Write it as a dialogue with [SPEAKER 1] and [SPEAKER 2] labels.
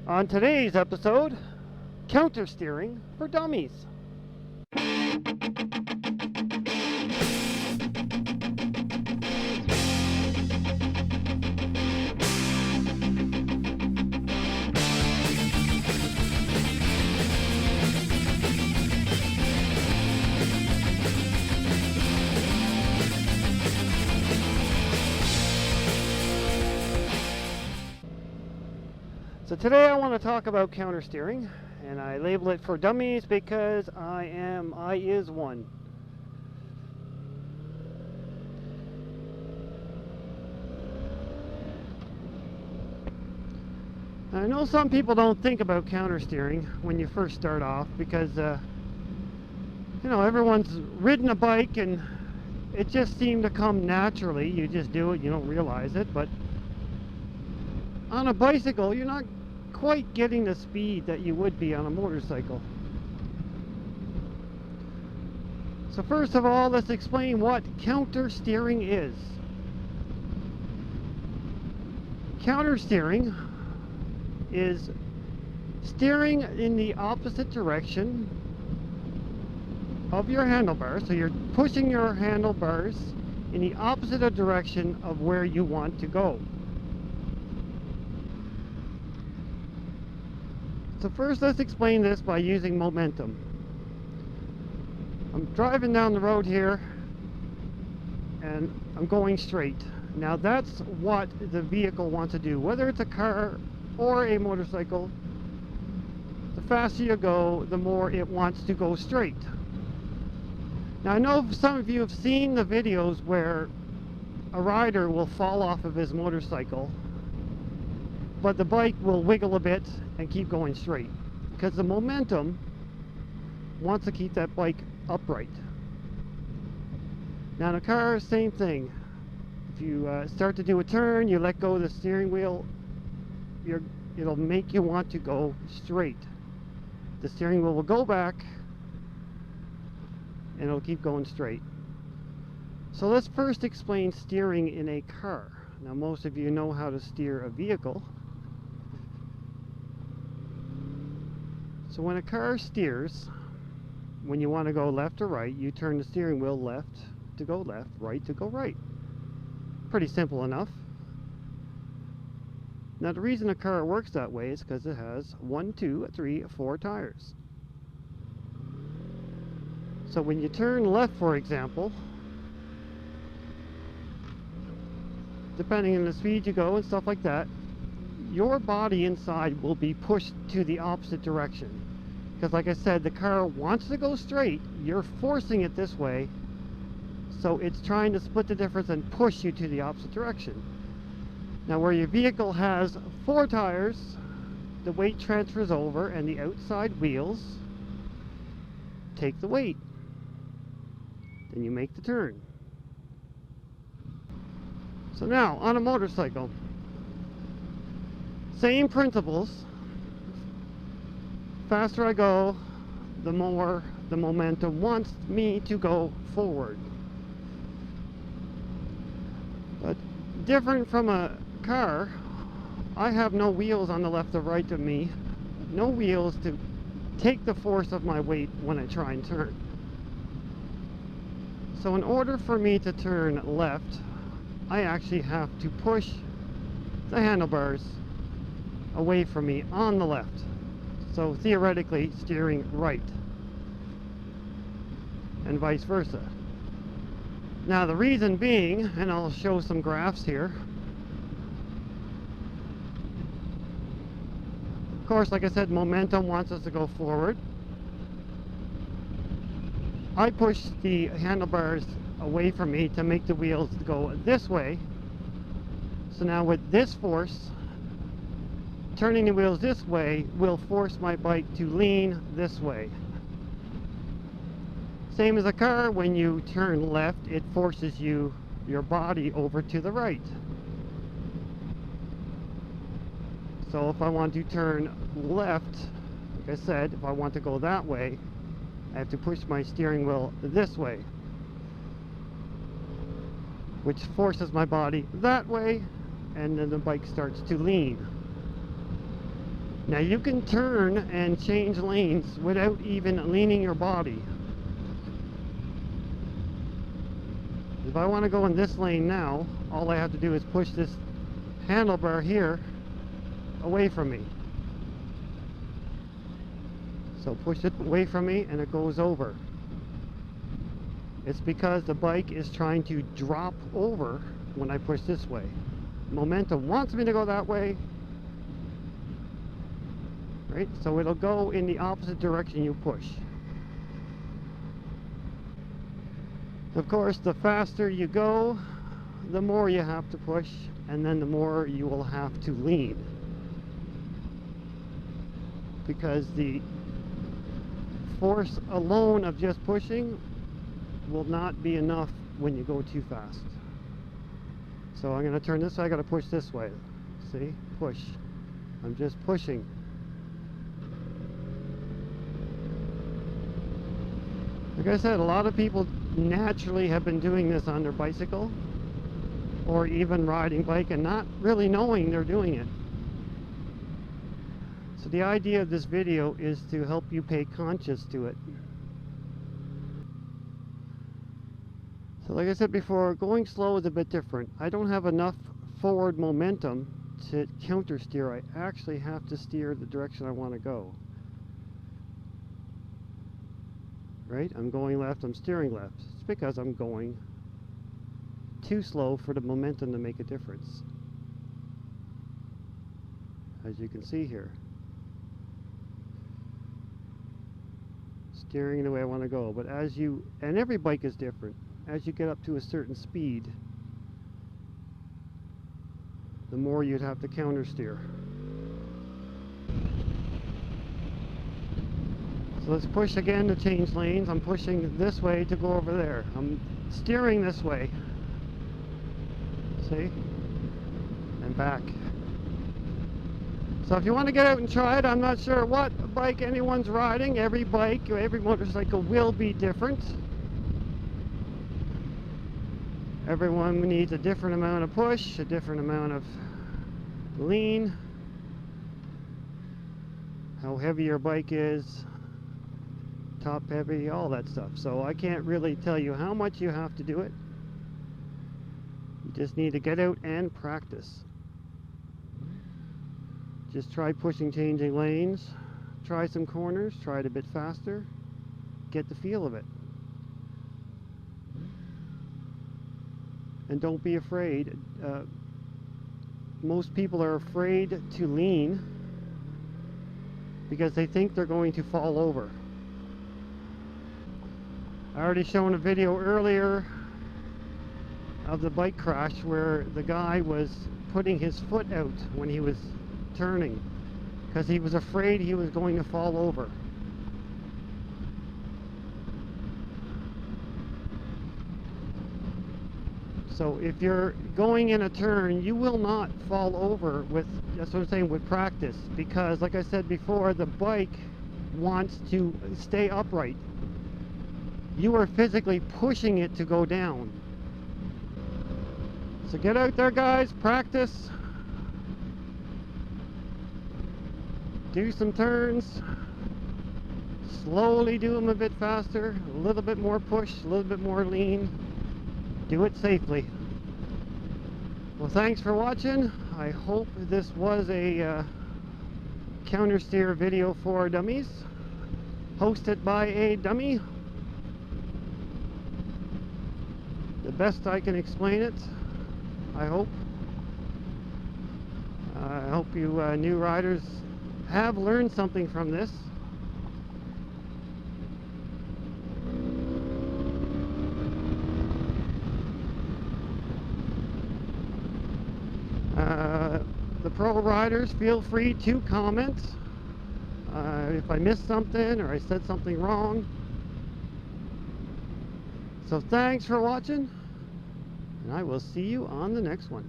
[SPEAKER 1] On today's episode, countersteering for dummies. So today I want to talk about countersteering, and I label it for dummies because I is one. I know some people don't think about countersteering when you first start off because everyone's ridden a bike and it just seemed to come naturally. You just do it, you don't realize it, but on a bicycle you're not quite getting the speed that you would be on a motorcycle. So first of all, let's explain what countersteering is. Countersteering is steering in the opposite direction of your handlebars. So you're pushing your handlebars in the opposite direction of where you want to go. So first, let's explain this by using momentum. I'm driving down the road here and I'm going straight. Now that's what the vehicle wants to do, whether it's a car or a motorcycle. The faster you go, the more it wants to go straight. Now I know some of you have seen the videos where a rider will fall off of his motorcycle, but the bike will wiggle a bit and keep going straight because the momentum wants to keep that bike upright. Now in a car, same thing. If you start to do a turn, you let go of the steering wheel, it'll make you want to go straight. The steering wheel will go back and it'll keep going straight. So let's first explain steering in a car. Now most of you know how to steer a vehicle. So when a car steers, when you want to go left or right, you turn the steering wheel left to go left, right to go right. Pretty simple enough. Now the reason a car works that way is because it has 1, 2, 3, 4 tires. So when you turn left, for example, depending on the speed you go and stuff like that, your body inside will be pushed to the opposite direction. Because like I said, the car wants to go straight, you're forcing it this way, so it's trying to split the difference and push you to the opposite direction. Now where your vehicle has 4 tires, the weight transfers over and the outside wheels take the weight. Then you make the turn. So now on a motorcycle, same principles. Faster I go, the more the momentum wants me to go forward. But different from a car, I have no wheels on the left or right of me, no wheels to take the force of my weight when I try and turn. So in order for me to turn left, I actually have to push the handlebars away from me on the left. So theoretically steering right and vice versa. Now the reason being, and I'll show some graphs here. Of course, like I said, momentum wants us to go forward. I push the handlebars away from me to make the wheels go this way. So now with this force, turning the wheels this way will force my bike to lean this way. Same as a car, when you turn left, it forces your body over to the right. So if I want to turn left, like I said, if I want to go that way, I have to push my steering wheel this way, which forces my body that way, and then the bike starts to lean. Now you can turn and change lanes without even leaning your body. If I want to go in this lane now, all I have to do is push this handlebar here away from me. So push it away from me and it goes over. It's because the bike is trying to drop over when I push this way. Momentum wants me to go that way, right? So it'll go in the opposite direction you push. Of course, the faster you go, the more you have to push, and then the more you will have to lean. Because the force alone of just pushing will not be enough when you go too fast. So I'm going to turn this way, I got to push this way. See? Push. I'm just pushing. Like I said, a lot of people naturally have been doing this on their bicycle or even riding bike and not really knowing they're doing it. So the idea of this video is to help you pay conscious to it. So like I said before, going slow is a bit different. I don't have enough forward momentum to counter steer. I actually have to steer the direction I want to go. Right? I'm going left, I'm steering left. It's because I'm going too slow for the momentum to make a difference. As you can see here. Steering the way I want to go. But as you, and every bike is different, as you get up to a certain speed, the more you'd have to counter steer. So let's push again to change lanes. I'm pushing this way to go over there. I'm steering this way. See? And back. So if you want to get out and try it, I'm not sure what bike anyone's riding. Every bike, every motorcycle will be different. Everyone needs a different amount of push, a different amount of lean, how heavy your bike is, top heavy, all that stuff. So I can't really tell you how much you have to do it. You just need to get out and practice. Just try pushing, changing lanes, try some corners, try it a bit faster, get the feel of it. And don't be afraid. Most people are afraid to lean because they think they're going to fall over. I already shown a video earlier of the bike crash where the guy was putting his foot out when he was turning because he was afraid he was going to fall over. So if you're going in a turn, you will not fall over with, that's what I'm saying, with practice, because like I said before, the bike wants to stay upright. You are physically pushing it to go down. So get out there, guys, practice. Do some turns. Slowly do them a bit faster, a little bit more push, a little bit more lean. Do it safely. Well, thanks for watching. I hope this was a countersteer video for dummies, hosted by a dummy. The best I can explain it, I hope. I hope you new riders have learned something from this. The pro riders, feel free to comment if I missed something or I said something wrong. So thanks for watching, and I will see you on the next one.